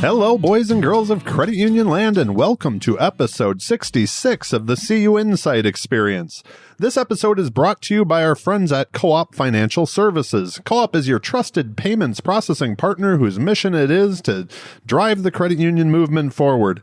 Hello, boys and girls of credit union land, and welcome to episode 66 of the CUInsight Experience. This episode is brought to you by our friends at Co-op Financial Services. Co-op is your trusted payments processing partner whose mission it is to drive the credit union movement forward.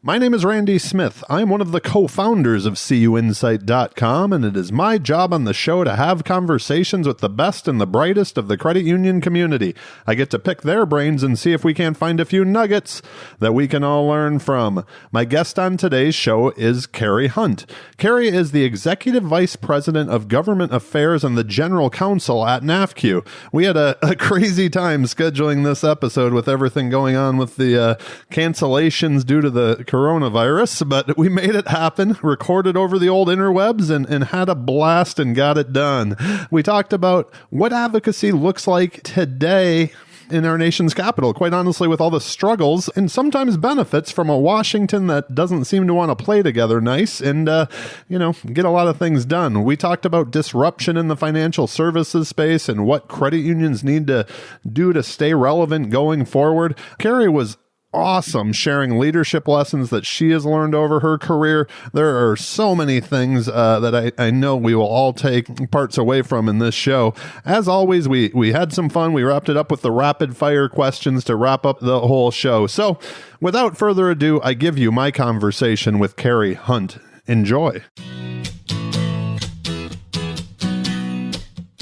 My name is Randy Smith. I am one of the co-founders of CUInsight.com, and it is my job on the show to have conversations with the best and the brightest of the credit union community. I get to pick their brains and see if we can't find a few nuggets that we can all learn from. My guest on today's show is Carrie Hunt. Carrie is the Executive Vice President of Government Affairs and the General Counsel at NAFCU. We had a crazy time scheduling this episode with everything going on with the cancellations due to the coronavirus, but we made it happen, recorded over the old interwebs, and had a blast and got it done. We talked about what advocacy looks like today in our nation's capital, quite honestly, with all the struggles and sometimes benefits from a Washington that doesn't seem to want to play together nice and, get a lot of things done. We talked about disruption in the financial services space and what credit unions need to do to stay relevant going forward. Carrie was awesome sharing leadership lessons that she has learned over her career. There are so many things that I know we will all take parts away from in this show. As always, we had some fun. We wrapped it up with the rapid fire questions to wrap up the whole show. So without further ado, I give you my conversation with Carrie Hunt. Enjoy.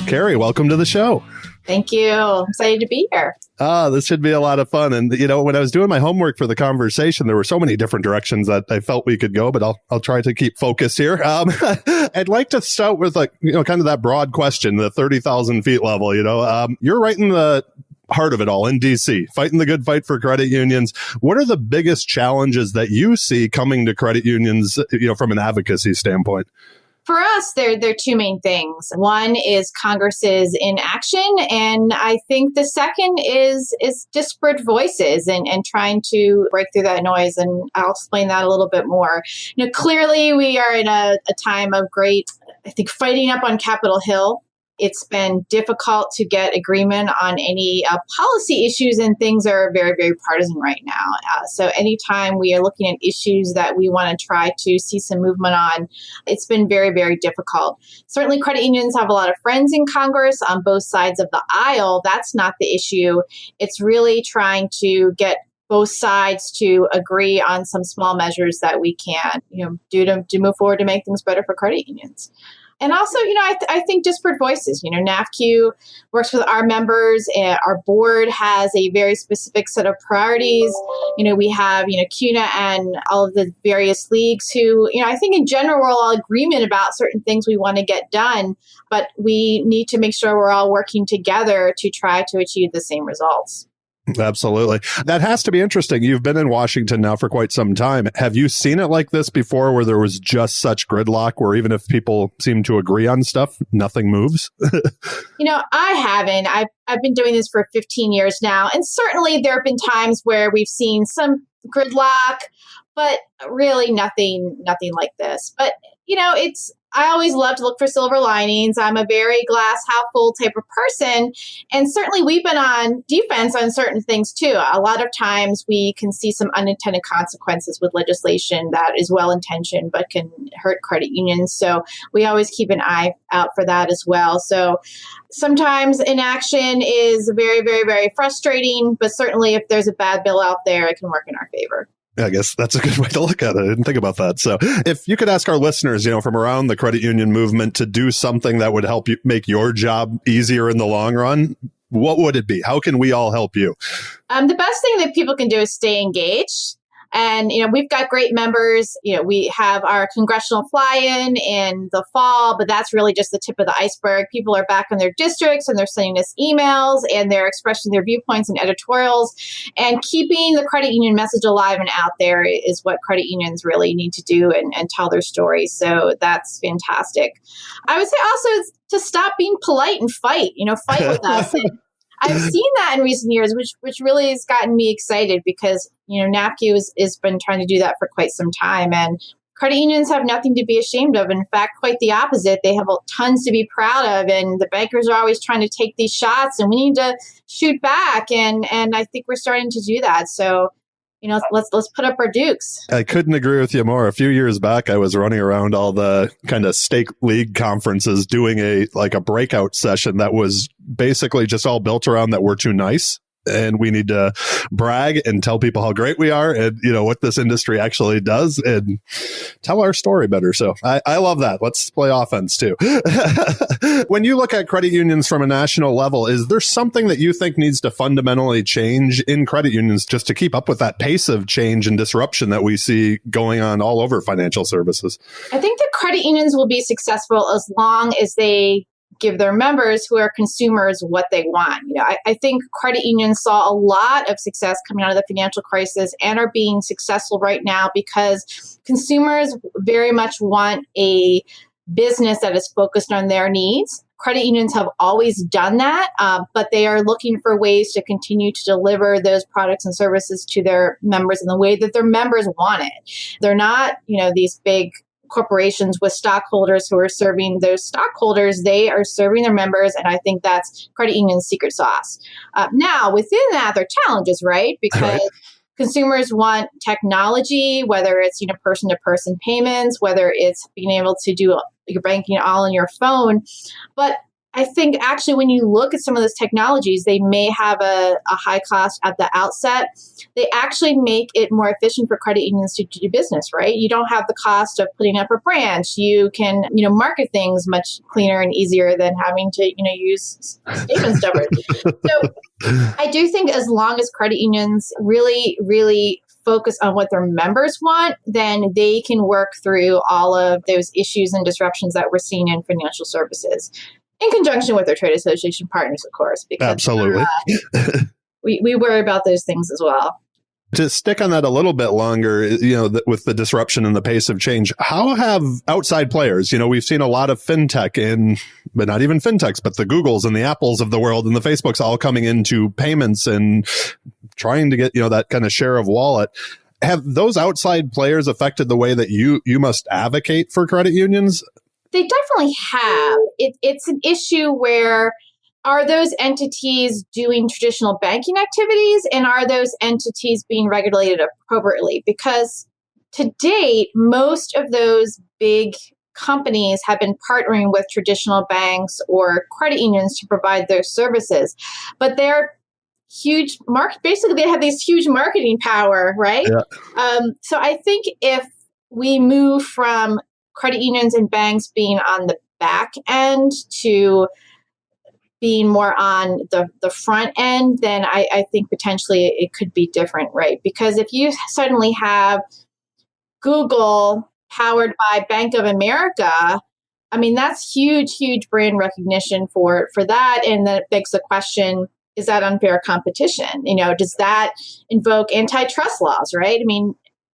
Carrie, welcome to the show. Thank you. I'm excited to be here. This should be a lot of fun. And, when I was doing my homework for the conversation, there were so many different directions that I felt we could go, but I'll try to keep focus here. I'd like to start with kind of that broad question, the 30,000 feet level. You're right in the heart of it all in DC, fighting the good fight for credit unions. What are the biggest challenges that you see coming to credit unions, from an advocacy standpoint? For us, there are two main things. One is Congress's inaction, and I think the second is disparate voices and trying to break through that noise, and I'll explain that a little bit more. Clearly we are in a time of great, fighting up on Capitol Hill. It's been difficult to get agreement on any policy issues, and things are very, very partisan right now. So anytime we are looking at issues that we want to try to see some movement on, it's been very, very difficult. Certainly credit unions have a lot of friends in Congress on both sides of the aisle. That's not the issue. It's really trying to get both sides to agree on some small measures that we can do to move forward to make things better for credit unions. And also, I think disparate voices. NAFCU works with our members. Our board has a very specific set of priorities. We have, CUNA and all of the various leagues who, I think in general, we're all in agreement about certain things we want to get done, but we need to make sure we're all working together to try to achieve the same results. Absolutely. That has to be interesting. You've been in Washington now for quite some time. Have you seen it like this before, where there was just such gridlock, where even if people seem to agree on stuff, nothing moves? I haven't. I've been doing this for 15 years now. And certainly there have been times where we've seen some gridlock, but really nothing like this. But, I always love to look for silver linings. I'm a very glass half full type of person. And certainly we've been on defense on certain things too. A lot of times we can see some unintended consequences with legislation that is well-intentioned but can hurt credit unions. So we always keep an eye out for that as well. So sometimes inaction is very, very, very frustrating, but certainly if there's a bad bill out there, it can work in our favor. I guess that's a good way to look at it. I didn't think about that. So if you could ask our listeners, from around the credit union movement to do something that would help you make your job easier in the long run, what would it be? How can we all help you? The best thing that people can do is stay engaged. And, we've got great members. We have our congressional fly-in the fall, but that's really just the tip of the iceberg. People are back in their districts and they're sending us emails and they're expressing their viewpoints and editorials. And keeping the credit union message alive and out there is what credit unions really need to do and tell their stories. So that's fantastic. I would say also to stop being polite and fight with us. I've seen that in recent years, which really has gotten me excited because, NAFCU has been trying to do that for quite some time. And credit unions have nothing to be ashamed of. In fact, quite the opposite. They have tons to be proud of. And the bankers are always trying to take these shots and we need to shoot back. And I think we're starting to do that. So let's put up our dukes. I couldn't agree with you more. A few years back, I was running around all the kind of stake league conferences doing a breakout session that was basically just all built around that we're too nice. And we need to brag and tell people how great we are and, what this industry actually does and tell our story better. So I love that. Let's play offense too. When you look at credit unions from a national level, is there something that you think needs to fundamentally change in credit unions just to keep up with that pace of change and disruption that we see going on all over financial services? I think that credit unions will be successful as long as they give their members who are consumers what they want. I think credit unions saw a lot of success coming out of the financial crisis and are being successful right now because consumers very much want a business that is focused on their needs. Credit unions have always done that, but they are looking for ways to continue to deliver those products and services to their members in the way that their members want it. They're not, these big corporations with stockholders who are serving those stockholders. They are serving their members, and I think that's credit union's secret sauce. Now, within that, there are challenges, right? Because consumers want technology, whether it's person-to-person payments, whether it's being able to do your banking all on your phone. But I think actually when you look at some of those technologies, they may have a high cost at the outset. They actually make it more efficient for credit unions to do business, right? You don't have the cost of putting up a branch. You can, market things much cleaner and easier than having to, use statement stuffers. So I do think as long as credit unions really, really focus on what their members want, then they can work through all of those issues and disruptions that we're seeing in financial services. In conjunction with their trade association partners, of course, because absolutely, we worry about those things as well. To stick on that a little bit longer, with the disruption and the pace of change, how have outside players, we've seen a lot of fintech but not even fintechs, but the Googles and the Apples of the world and the Facebooks all coming into payments and trying to get, that kind of share of wallet. Have those outside players affected the way that you must advocate for credit unions? They definitely have. It's an issue where are those entities doing traditional banking activities and are those entities being regulated appropriately? Because to date, most of those big companies have been partnering with traditional banks or credit unions to provide their services, but they're huge basically they have this huge marketing power, right? Yeah. So I think if we move from credit unions and banks being on the back end to being more on the front end, then I think potentially it could be different, right? Because if you suddenly have Google powered by Bank of America, that's huge brand recognition for that. And then it begs the question, is that unfair competition? Does that invoke antitrust laws, right?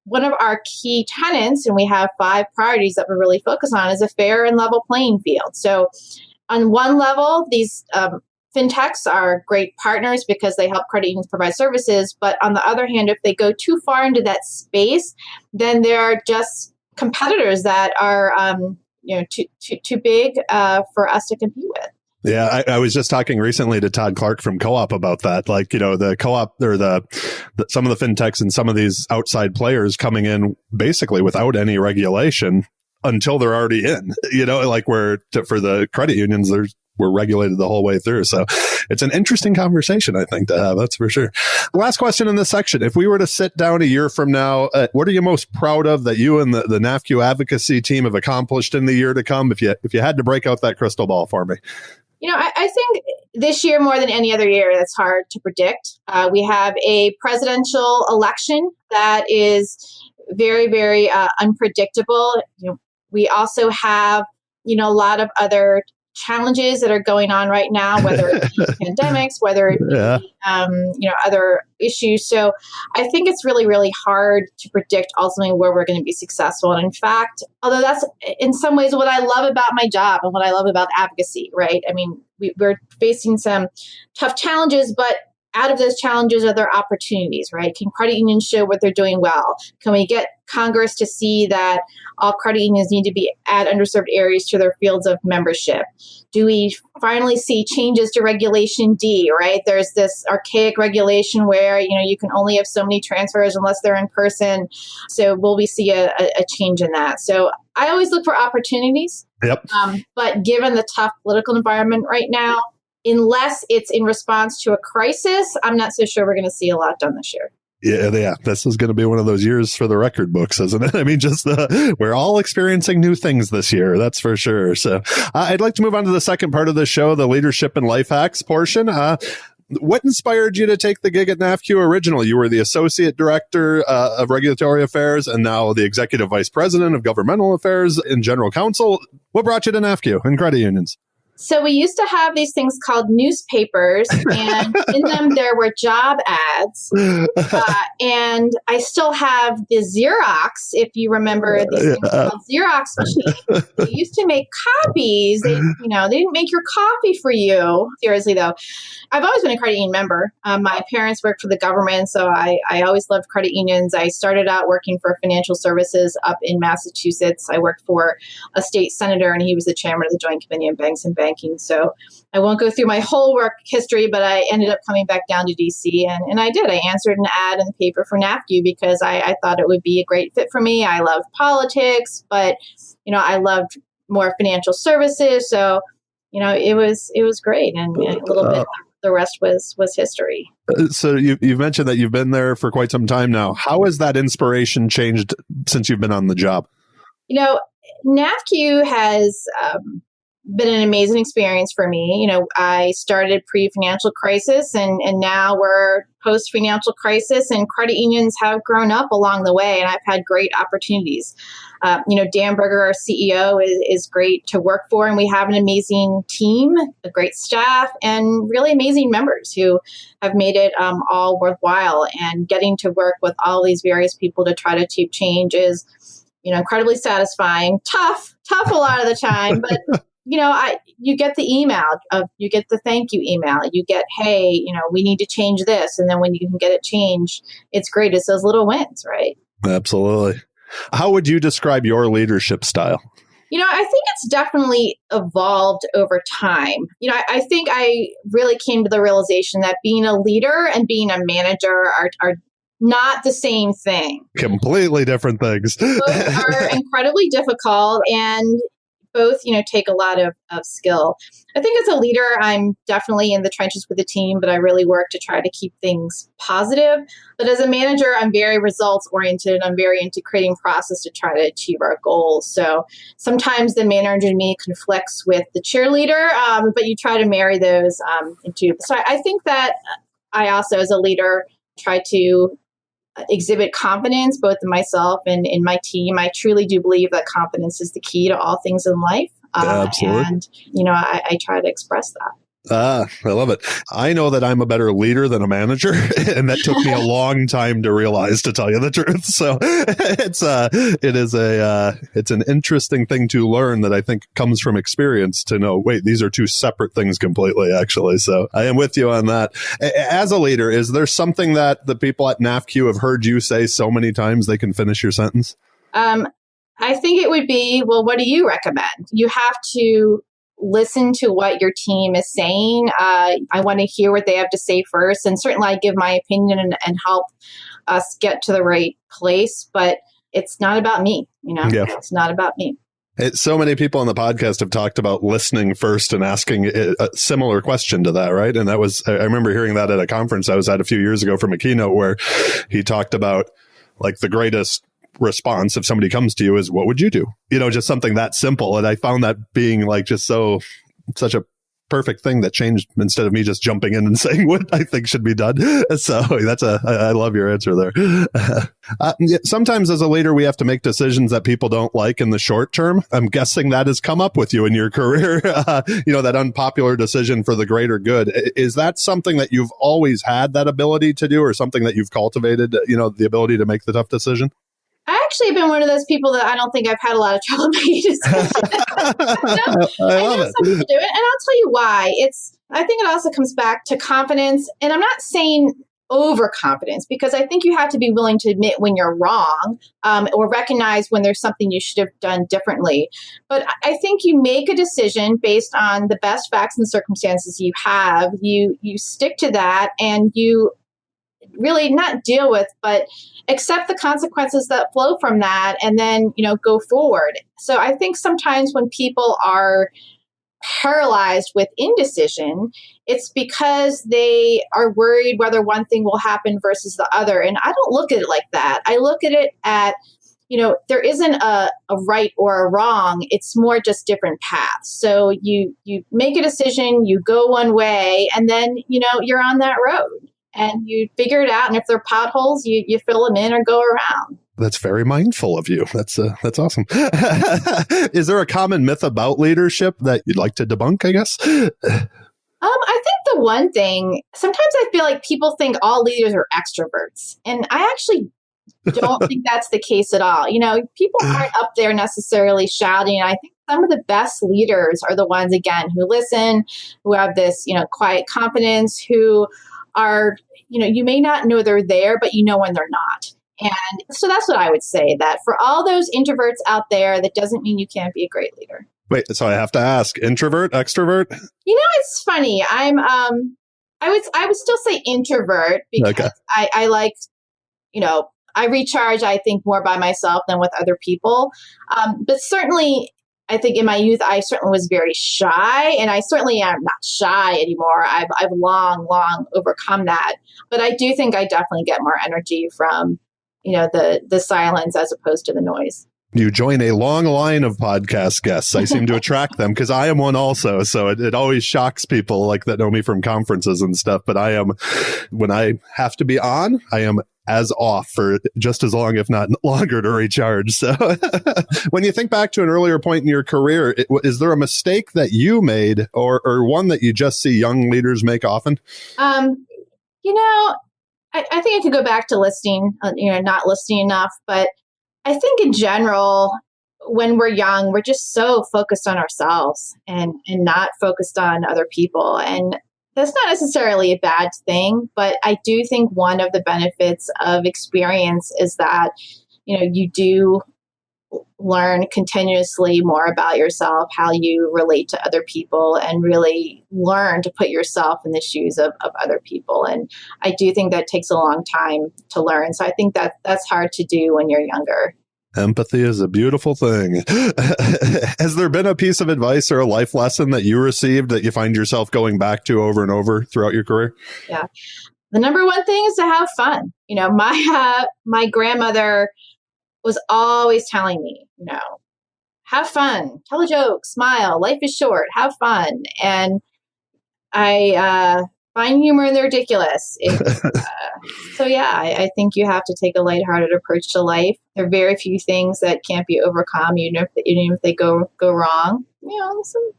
One of our key tenets, and we have 5 priorities that we're really focused on, is a fair and level playing field. So on one level, these fintechs are great partners because they help credit unions provide services. But on the other hand, if they go too far into that space, then they're just competitors that are too big for us to compete with. Yeah, I was just talking recently to Todd Clark from Co-op about that. The Co-op or some of the fintechs and some of these outside players coming in basically without any regulation until they're already in. For the credit unions, we're regulated the whole way through. So it's an interesting conversation, I think, to have. That's for sure. Last question in this section. If we were to sit down a year from now, what are you most proud of that you and the NAFCU advocacy team have accomplished in the year to come? If you had to break out that crystal ball for me. I think this year, more than any other year, that's hard to predict. We have a presidential election that is very, very unpredictable. We also have, a lot of other challenges that are going on right now, whether it be pandemics, whether it be, other issues. So I think it's really, really hard to predict ultimately where we're going to be successful. And in fact, although that's in some ways what I love about my job and what I love about advocacy, right? We're facing some tough challenges, but out of those challenges are there opportunities, right? Can credit unions show what they're doing well? Can we get Congress to see that all credit unions need to be add underserved areas to their fields of membership? Do we finally see changes to Regulation D, right? There's this archaic regulation where, you can only have so many transfers unless they're in person. So will we see a change in that? So I always look for opportunities. Yep. But given the tough political environment right now, unless it's in response to a crisis, I'm not so sure we're going to see a lot done this year. Yeah. This is going to be one of those years for the record books, isn't it? I mean, we're all experiencing new things this year. That's for sure. So I'd like to move on to the second part of the show, the leadership and life hacks portion. What inspired you to take the gig at NAFCU originally? You were the Associate Director of Regulatory Affairs and now the Executive Vice President of Governmental Affairs and General Counsel. What brought you to NAFCU and credit unions? So we used to have these things called newspapers, and in them there were job ads. And I still have the Xerox, if you remember these things called Xerox machines. They used to make copies. They didn't make your coffee for you. Seriously, though, I've always been a credit union member. My parents worked for the government, so I always loved credit unions. I started out working for financial services up in Massachusetts. I worked for a state senator, and he was the chairman of the Joint Committee on Banks and Banking. So I won't go through my whole work history, but I ended up coming back down to DC and I did. I answered an ad in the paper for NAFCU because I thought it would be a great fit for me. I love politics, but, I loved more financial services. So, it was great. And a little bit, the rest was history. So you've mentioned that you've been there for quite some time now. How has that inspiration changed since you've been on the job? NAFCU has been an amazing experience for me. I started pre-financial crisis and now we're post-financial crisis, and credit unions have grown up along the way, and I've had great opportunities. Dan Berger, our CEO, is great to work for, and we have an amazing team, a great staff, and really amazing members who have made it all worthwhile. And getting to work with all these various people to try to achieve change is, incredibly satisfying. Tough a lot of the time, but you get the email you get the thank you email, you get, hey, we need to change this. And then when you can get it changed, it's great. It's those little wins, right? Absolutely. How would you describe your leadership style? I think it's definitely evolved over time. I think I really came to the realization that being a leader and being a manager are not the same thing. Completely different things. Both are incredibly difficult and both, take a lot of skill. I think as a leader, I'm definitely in the trenches with the team, but I really work to try to keep things positive. But as a manager, I'm very results oriented. I'm very into creating process to try to achieve our goals. So sometimes the manager in me conflicts with the cheerleader, but you try to marry those into. So I think that I also, as a leader, try to exhibit confidence both in myself and in my team. I truly do believe that confidence is the key to all things in life. Absolutely. And, I try to express that. I love it. I know that I'm a better leader than a manager, and that took me a long time to realize, to tell you the truth. So it's an interesting thing to learn that I think comes from experience to know, wait, these are two separate things completely, actually. So I am with you on that. As a leader, is there something that the people at NAFCU have heard you say so many times they can finish your sentence? I think it would be, well, what do you recommend? You have to listen to what your team is saying. I want to hear what they have to say first. And certainly I give my opinion and help us get to the right place. But it's not about me. It's not about me. So many people on the podcast have talked about listening first and asking a similar question to that, right? And I remember hearing that at a conference I was at a few years ago from a keynote where he talked about like the greatest response if somebody comes to you is, what would you do? Just something that simple. And I found that being like just such a perfect thing that changed instead of me just jumping in and saying what I think should be done. So I love your answer there. Sometimes as a leader, we have to make decisions that people don't like in the short term. I'm guessing that has come up with you in your career, that unpopular decision for the greater good. Is that something that you've always had that ability to do, or something that you've cultivated, the ability to make the tough decision? I actually have been one of those people that I don't think I've had a lot of trouble making decisions. I love it. Some people do it, and I'll tell you why. I think it also comes back to confidence, and I'm not saying overconfidence, because I think you have to be willing to admit when you're wrong, or recognize when there's something you should have done differently. But I think you make a decision based on the best facts and circumstances you have. You stick to that, and you really not deal with, but accept the consequences that flow from that, and then, go forward. So I think sometimes when people are paralyzed with indecision, it's because they are worried whether one thing will happen versus the other. And I don't look at it like that. I look at it at, there isn't a right or a wrong. It's more just different paths. So you make a decision, you go one way, and then, you're on that road and you figure it out. And if there are potholes, you fill them in or go around. That's very mindful of you. That's awesome. Is there a common myth about leadership that you'd like to debunk, I guess? I think the one thing, sometimes I feel like people think all leaders are extroverts. And I actually don't think that's the case at all. People aren't up there necessarily shouting. I think some of the best leaders are the ones, again, who listen, who have this, quiet confidence, who are, you may not know they're there, but you know when they're not. And so that's what I would say, that for all those introverts out there, that doesn't mean you can't be a great leader. Wait, so I have to ask, introvert, extrovert? It's funny. I would still say introvert, because okay. I like, I recharge, I think, more by myself than with other people. But certainly, I think in my youth, I certainly was very shy, and I certainly am not shy anymore. I've long overcome that. But I do think I definitely get more energy from, the silence as opposed to the noise. You join a long line of podcast guests. I seem to attract them because I am one also. So it always shocks people like that know me from conferences and stuff. But when I have to be on, I am as off for just as long, if not longer, to recharge. So when you think back to an earlier point in your career, is there a mistake that you made or one that you just see young leaders make often? I think I could go back to listening, not listening enough. But I think in general, when we're young, we're just so focused on ourselves and not focused on other people. And that's not necessarily a bad thing, but I do think one of the benefits of experience is that, you do learn continuously more about yourself, how you relate to other people, and really learn to put yourself in the shoes of other people. And I do think that takes a long time to learn. So I think that's hard to do when you're younger. Empathy is a beautiful thing. Has there been a piece of advice or a life lesson that you received that you find yourself going back to over and over throughout your career? Yeah. The number one thing is to have fun. My grandmother was always telling me, have fun, tell a joke, smile, life is short, have fun. And I find humor in the ridiculous. I think you have to take a lighthearted approach to life. There are very few things that can't be overcome, even if they go wrong. Some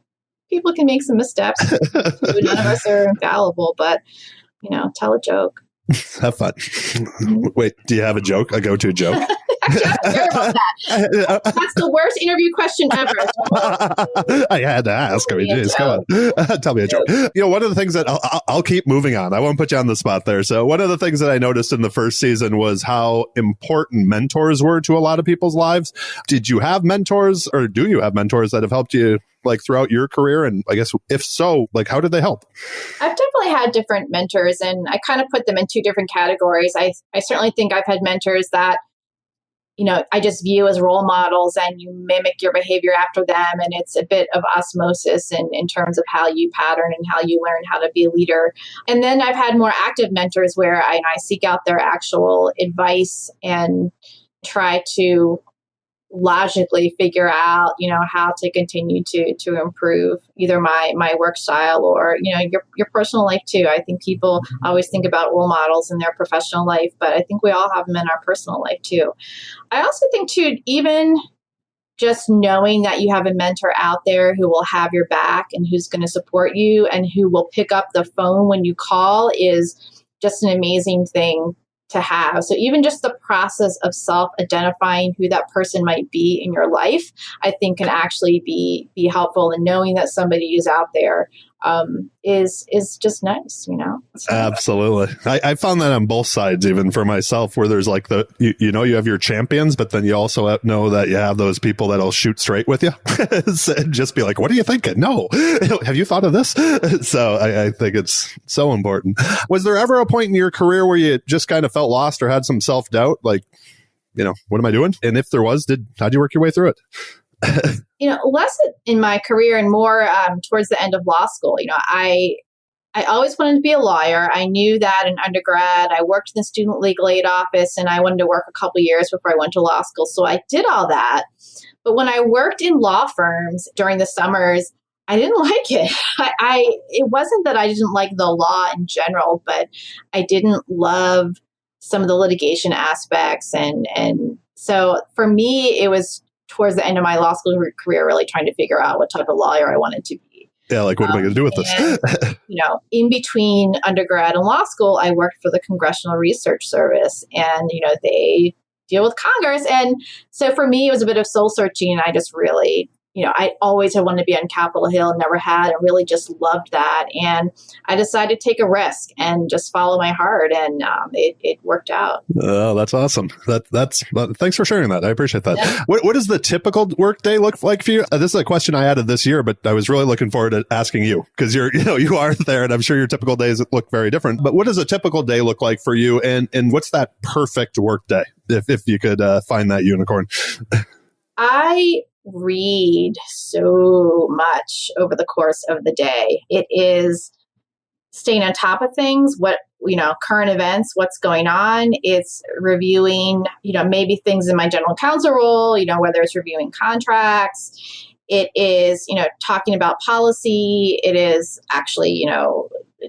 people can make some missteps. None of us are infallible, but tell a joke. Have fun. Wait, do you have a joke? A go-to joke? That's the worst interview question ever. I had to ask. Geez, come on. Tell me a joke. One of the things that I'll keep moving on. I won't put you on the spot there. So one of the things that I noticed in the first season was how important mentors were to a lot of people's lives. Did you have mentors, or do you have mentors that have helped you throughout your career? And I guess if so, how did they help? I've definitely had different mentors, and I kind of put them in two different categories. I certainly think I've had mentors that I just view as role models, and you mimic your behavior after them. And it's a bit of osmosis in terms of how you pattern and how you learn how to be a leader. And then I've had more active mentors where I seek out their actual advice and try to logically figure out, how to continue to improve either my work style or, your personal life too. I think people always think about role models in their professional life, but I think we all have them in our personal life too. I also think too, even just knowing that you have a mentor out there who will have your back and who's going to support you and who will pick up the phone when you call is just an amazing thing to have. So even just the process of self-identifying who that person might be in your life, I think can actually be helpful. And knowing that somebody is out there is just nice, So. Absolutely. I found that on both sides, even for myself, where there's like you have your champions, but then you also know that you have those people that'll shoot straight with you. Just be like, what are you thinking? No. Have you thought of this? So I think it's so important. Was there ever a point in your career where you just kind of felt lost or had some self-doubt? Like, what am I doing? And if there was, how'd you work your way through it? Less in my career and more towards the end of law school. I always wanted to be a lawyer. I knew that in undergrad. I worked in the student legal aid office, and I wanted to work a couple years before I went to law school. So I did all that. But when I worked in law firms during the summers, I didn't like it. It wasn't that I didn't like the law in general, but I didn't love some of the litigation aspects. And so for me, it was towards the end of my law school career, really trying to figure out what type of lawyer I wanted to be. Yeah, like, what am I going to do with this? In between undergrad and law school, I worked for the Congressional Research Service, and, they deal with Congress. And so for me, it was a bit of soul searching, and I just really, I always had wanted to be on Capitol Hill, never had, and really just loved that. And I decided to take a risk and just follow my heart, and it worked out. Oh, that's awesome. That's thanks for sharing that. I appreciate that. Yeah. What does the typical workday look like for you? This is a question I added this year, but I was really looking forward to asking you, because you are there, and I'm sure your typical days look very different. But what does a typical day look like for you, and what's that perfect workday, if you could find that unicorn? I read so much over the course of the day. It is staying on top of things, current events, what's going on. It's reviewing, maybe things in my general counsel role, whether it's reviewing contracts. It is, talking about policy. It is actually,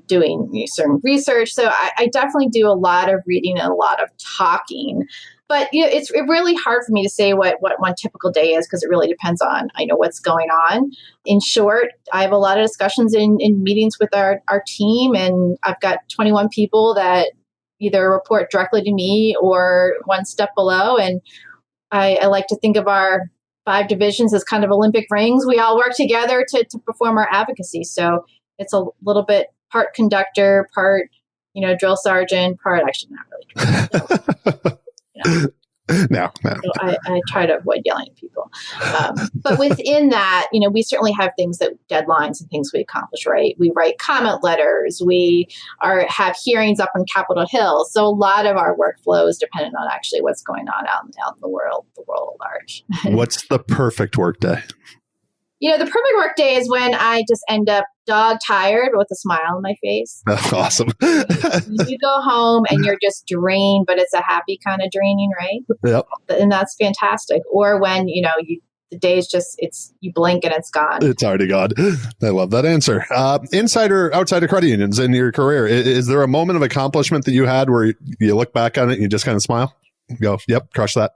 doing certain research. So I definitely do a lot of reading and a lot of talking. But it's really hard for me to say what one typical day is, because it really depends on what's going on. In short, I have a lot of discussions in meetings with our team, and I've got 21 people that either report directly to me or one step below. And I like to think of our 5 divisions as kind of Olympic rings. We all work together to perform our advocacy. So it's a little bit part conductor, part drill sergeant, part actually not really. No. So I try to avoid yelling at people. But within that, we certainly have things deadlines and things we accomplish, right? We write comment letters. We have hearings up on Capitol Hill. So a lot of our workflow is dependent on actually what's going on out in the world at large. What's the perfect workday? The perfect work day is when I just end up dog tired with a smile on my face. That's awesome. You go home and you're just drained, but it's a happy kind of draining, right? Yep. And that's fantastic. Or when, the day is just, you blink and it's gone. It's already gone. I love that answer. Inside or outside of credit unions in your career, is there a moment of accomplishment that you had where you look back on it and you just kind of smile? Go, yep, crush that.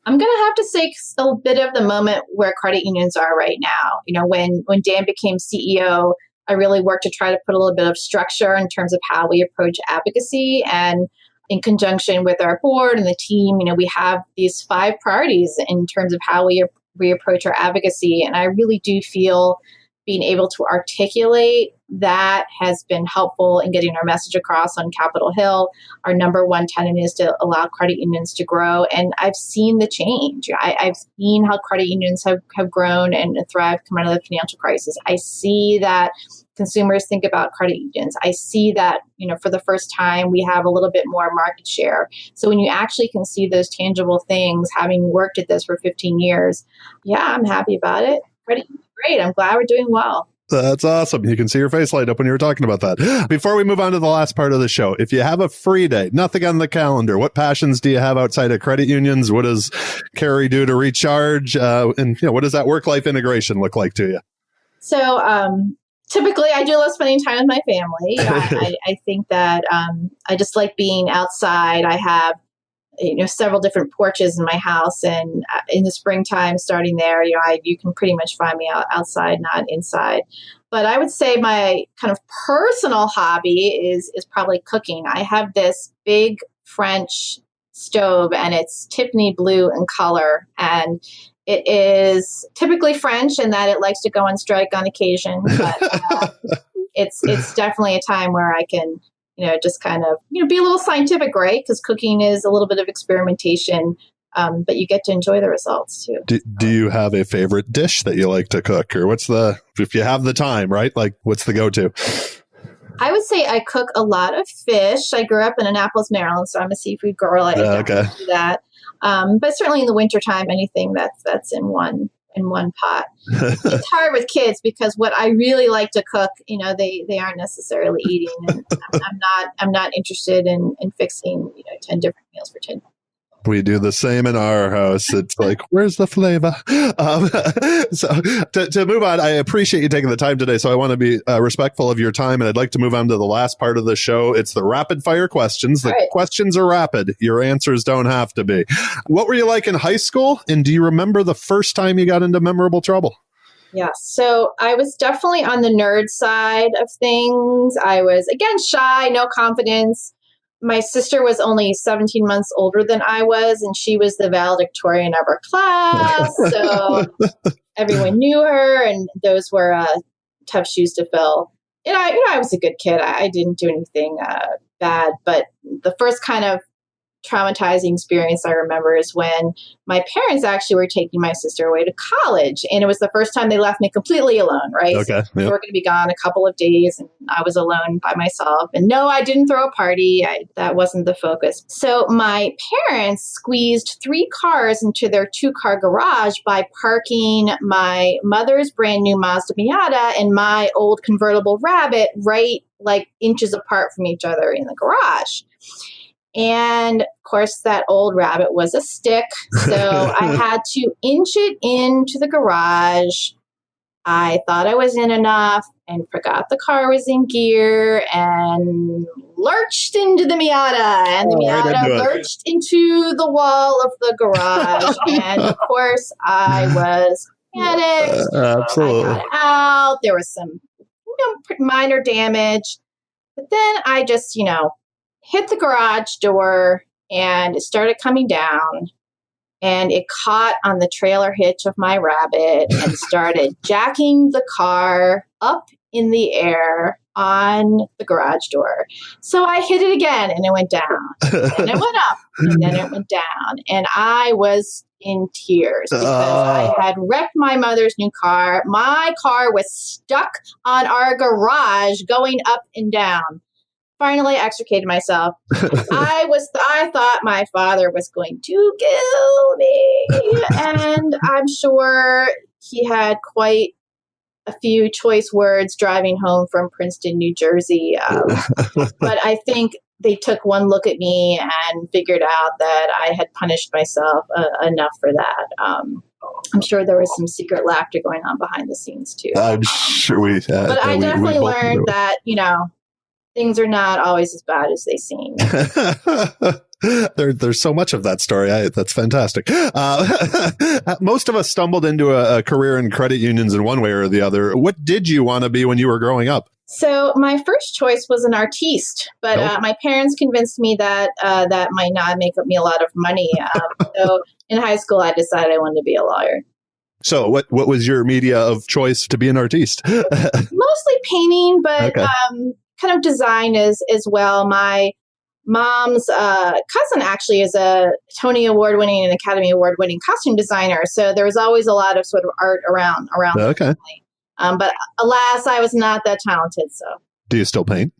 I'm going to have to say a bit of the moment where credit unions are right now. When Dan became CEO, I really worked to try to put a little bit of structure in terms of how we approach advocacy. And in conjunction with our board and the team, we have these 5 priorities in terms of how we approach our advocacy. And I really do feel being able to articulate that has been helpful in getting our message across on Capitol Hill. Our number one tenet is to allow credit unions to grow. And I've seen the change. I've seen how credit unions have grown and thrived coming out of the financial crisis. I see that consumers think about credit unions. I see that, for the first time, we have a little bit more market share. So when you actually can see those tangible things, having worked at this for 15 years, I'm happy about it. Credit unions are great. I'm glad we're doing well. That's awesome. You can see your face light up when you were talking about that. Before we move on to the last part of the show, if you have a free day, nothing on the calendar, what passions do you have outside of credit unions? What does Carrie do to recharge? And what does that work-life integration look like to you? So typically, I do love spending time with my family. I think that I just like being outside. I have several different porches in my house, and in the springtime, starting there, you can pretty much find me outside, not inside. But I would say my kind of personal hobby is probably cooking. I have this big French stove, and it's Tiffany blue in color. And it is typically French in that it likes to go on strike on occasion. But it's definitely a time where I can, just kind of, be a little scientific, right? Because cooking is a little bit of experimentation. But you get to enjoy the results too. Do you have a favorite dish that you like to cook, or if you have the time, right? Like, what's the go-to? I would say I cook a lot of fish. I grew up in Annapolis, Maryland, so I'm a seafood girl. I okay. do that. But certainly in the wintertime, anything that's in one pot. It's hard with kids because what I really like to cook, they aren't necessarily eating, and I'm not interested in fixing 10 different meals for 10. We do the same in our house. It's like, where's the flavor? So to move on, I appreciate you taking the time today. So I want to be respectful of your time, and I'd like to move on to the last part of the show. It's the rapid fire questions. The questions are rapid. Your answers don't have to be. What were you like in high school? And do you remember the first time you got into memorable trouble? Yeah. So I was definitely on the nerd side of things. I was, again, shy, no confidence. My sister was only 17 months older than I was, and she was the valedictorian of her class. So everyone knew her, and those were tough shoes to fill. And I was a good kid. I didn't do anything bad, but the first kind of traumatizing experience I remember is when my parents actually were taking my sister away to college, and it was the first time they left me completely alone, right? Okay. So we were going to be gone a couple of days, and I was alone by myself. And no, I didn't throw a party. That wasn't the focus. So my parents squeezed 3 cars into their 2-car garage by parking my mother's brand new Mazda Miata and my old convertible Rabbit right like inches apart from each other in the garage. And of course, that old Rabbit was a stick. So I had to inch it into the garage. I thought I was in enough and forgot the car was in gear and lurched into the Miata. And the Miata lurched into the wall of the garage. And of course, I was panicked. Absolutely. I got out. There was some minor damage. But then I just, hit the garage door and it started coming down, and it caught on the trailer hitch of my Rabbit and started jacking the car up in the air on the garage door. So I hit it again, and it went down, and it went up, and then it went down. And I was in tears because I had wrecked my mother's new car. My car was stuck on our garage going up and down. Finally extricated myself. I thought my father was going to kill me. And I'm sure he had quite a few choice words driving home from Princeton, New Jersey. But I think they took one look at me and figured out that I had punished myself enough for that. I'm sure there was some secret laughter going on behind the scenes too. I'm sure but I definitely learned that, things are not always as bad as they seem. There's so much of that story. That's fantastic. Most of us stumbled into a career in credit unions in one way or the other. What did you want to be when you were growing up? So my first choice was an artiste, but my parents convinced me that that might not make me a lot of money. So in high school, I decided I wanted to be a lawyer. So what was your media of choice to be an artiste? Mostly painting, but kind of design as well. My mom's cousin actually is a Tony Award-winning and Academy Award-winning costume designer. So there was always a lot of sort of art around the family. But alas, I was not that talented. So, do you still paint?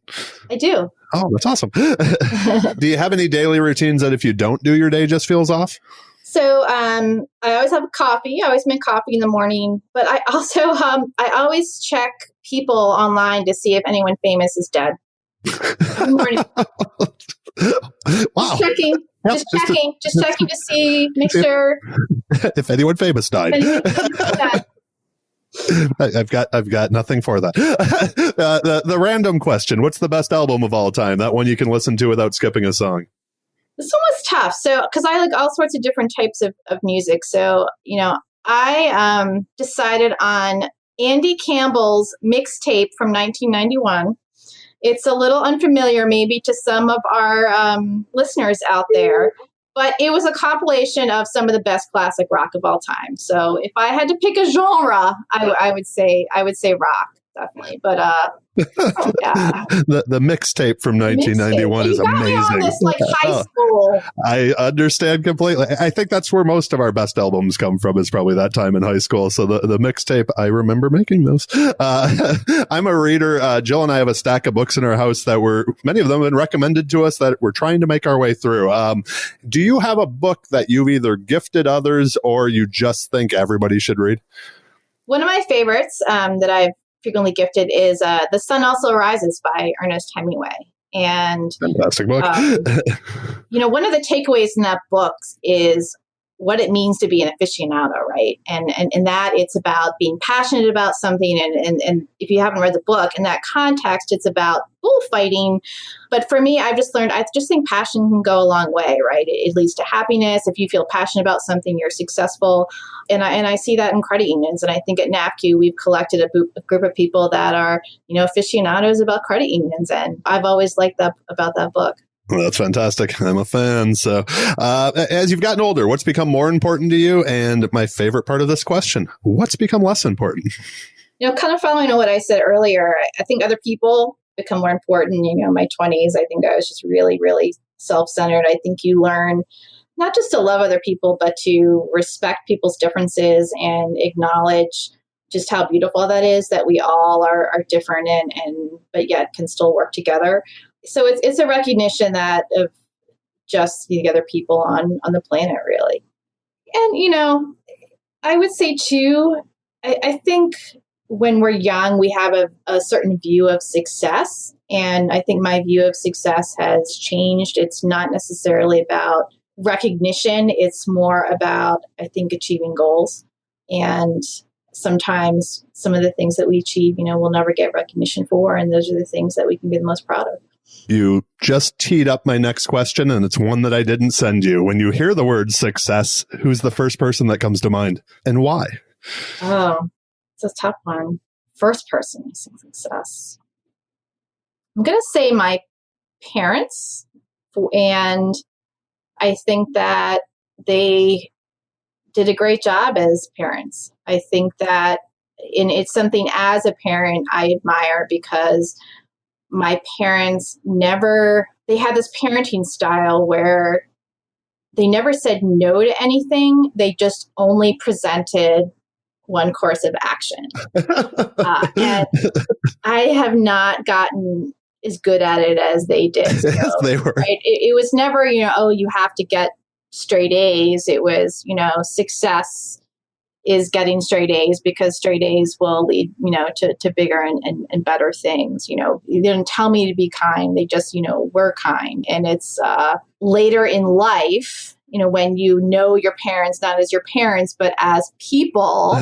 I do. Oh, that's awesome. Do you have any daily routines that if you don't do, your day just feels off? So I always have coffee. I always make coffee in the morning. But I also I always check people online to see if anyone famous is dead. Every morning. Wow. Just checking to see, make sure if anyone famous died. I've got nothing for that. The random question: what's the best album of all time? That one you can listen to without skipping a song. This one was tough. So, because I like all sorts of different types of music. So, I decided on Andy Campbell's mixtape from 1991. It's a little unfamiliar maybe to some of our listeners out there, but it was a compilation of some of the best classic rock of all time. So if I had to pick a genre, I would say rock, definitely. But yeah. The mixtape from 1991 is amazing. You got me on this like high school. I understand completely. I think that's where most of our best albums come from, is probably that time in high school. So the mixtape, I remember making those. I'm a reader. Jill and I have a stack of books in our house that many of them have been recommended to us that we're trying to make our way through. Do you have a book that you've either gifted others or you just think everybody should read? One of my favorites that I've frequently gifted is The Sun Also Rises by Ernest Hemingway. And fantastic book. One of the takeaways in that book is what it means to be an aficionado, right? And that it's about being passionate about something. And if you haven't read the book, in that context, it's about bullfighting. But for me, I've just learned, I just think passion can go a long way, right? It leads to happiness. If you feel passionate about something, you're successful. And I see that in credit unions. And I think at NAFCU, we've collected a group of people that are, aficionados about credit unions. And I've always liked that about that book. Well, that's fantastic. I'm a fan. So as you've gotten older, what's become more important to you? And my favorite part of this question, what's become less important? Kind of following on what I said earlier, I think other people become more important. In my 20s, I think I was just really, really self-centered. I think you learn not just to love other people, but to respect people's differences and acknowledge just how beautiful that is, that we all are different but yet can still work together. So it's a recognition that of just the other people on the planet, really. And, I would say too, I think when we're young, we have a certain view of success. And I think my view of success has changed. It's not necessarily about recognition. It's more about, I think, achieving goals. And sometimes some of the things that we achieve, we'll never get recognition for. And those are the things that we can be the most proud of. You just teed up my next question, and it's one that I didn't send you. When you hear the word success, who's the first person that comes to mind and why? Oh, it's a tough one. First person who sees success. I'm going to say my parents, and I think that they did a great job as parents. I think that it's something as a parent I admire because my parents they had this parenting style where they never said no to anything. They just only presented one course of action. And I have not gotten as good at it as they did. So, they were. Right? It was never, you have to get straight A's. It was, success is getting straight A's because straight A's will lead, to bigger and better things. They didn't tell me to be kind. They just, were kind. And it's later in life, when your parents, not as your parents, but as people,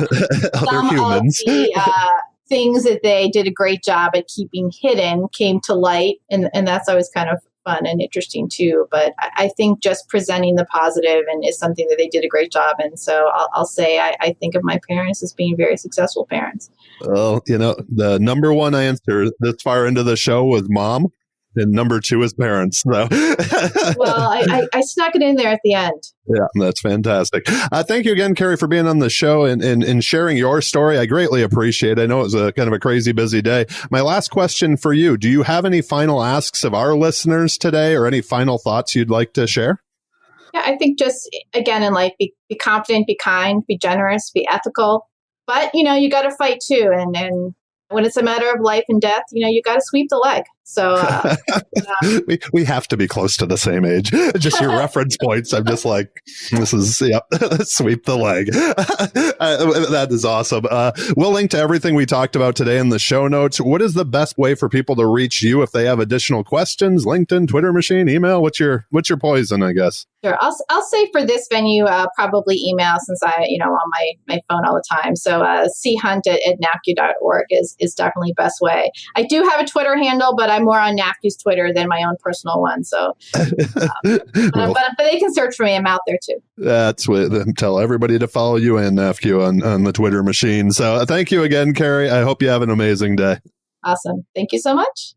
some humans. Of the things that they did a great job at keeping hidden came to light. And that's always kind of fun and interesting too. But I think just presenting the positive and is something that they did a great job. And so I'll say I think of my parents as being very successful parents. Well, the number one answer this far into the show was mom. And number two is parents. So. Well, I snuck it in there at the end. Yeah, that's fantastic. Thank you again, Carrie, for being on the show and sharing your story. I greatly appreciate it. I know it was a kind of a crazy busy day. My last question for you, do you have any final asks of our listeners today or any final thoughts you'd like to share? Yeah, I think just, again, in life, be confident, be kind, be generous, be ethical. But, you got to fight too. And when it's a matter of life and death, you got to sweep the leg. So we have to be close to the same age. Just your reference points. I'm just like, this is, sweep the leg. That is awesome. We'll link to everything we talked about today in the show notes. What is the best way for people to reach you if they have additional questions? LinkedIn, Twitter machine, email? What's your poison, I guess? Sure. I'll say for this venue, probably email since I, on my phone all the time. So CUInsight at NAFCU.org is definitely best way. I do have a Twitter handle, but I'm more on NAFCU's Twitter than my own personal one. So, but they can search for me. I'm out there too. That's what tell everybody to follow you and NAFCU on the Twitter machine. So thank you again, Carrie. I hope you have an amazing day. Awesome. Thank you so much.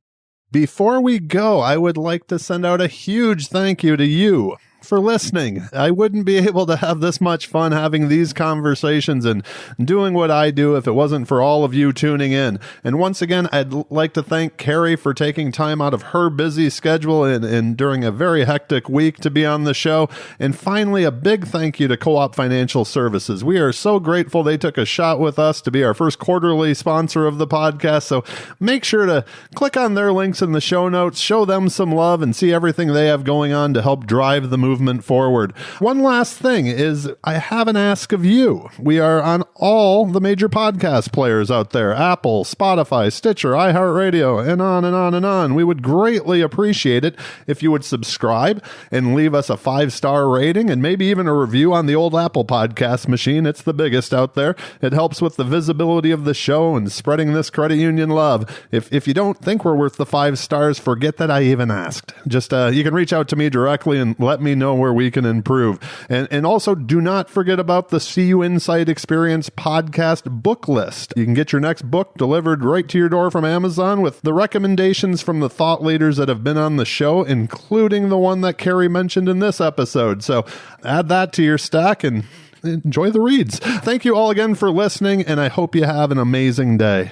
Before we go, I would like to send out a huge thank you to you for listening. I wouldn't be able to have this much fun having these conversations and doing what I do if it wasn't for all of you tuning in. And once again, I'd like to thank Carrie for taking time out of her busy schedule and during a very hectic week to be on the show. And finally, a big thank you to Co-op Financial Services. We are so grateful they took a shot with us to be our first quarterly sponsor of the podcast. So make sure to click on their links in the show notes, show them some love, and see everything they have going on to help drive the movement forward. One last thing is I have an ask of you. We are on all the major podcast players out there: Apple, Spotify, Stitcher, iHeartRadio, and on and on and on. We would greatly appreciate it if you would subscribe and leave us a 5-star rating and maybe even a review on the old Apple podcast machine. It's the biggest out there. It helps with the visibility of the show and spreading this credit union love. If you don't think we're worth the 5 stars, forget that I even asked. Just you can reach out to me directly and let me know where we can improve. And also, do not forget about the CUInsight Experience podcast book list. You can get your next book delivered right to your door from Amazon with the recommendations from the thought leaders that have been on the show, including the one that Carrie mentioned in this episode. So add that to your stack and enjoy the reads. Thank you all again for listening, and I hope you have an amazing day.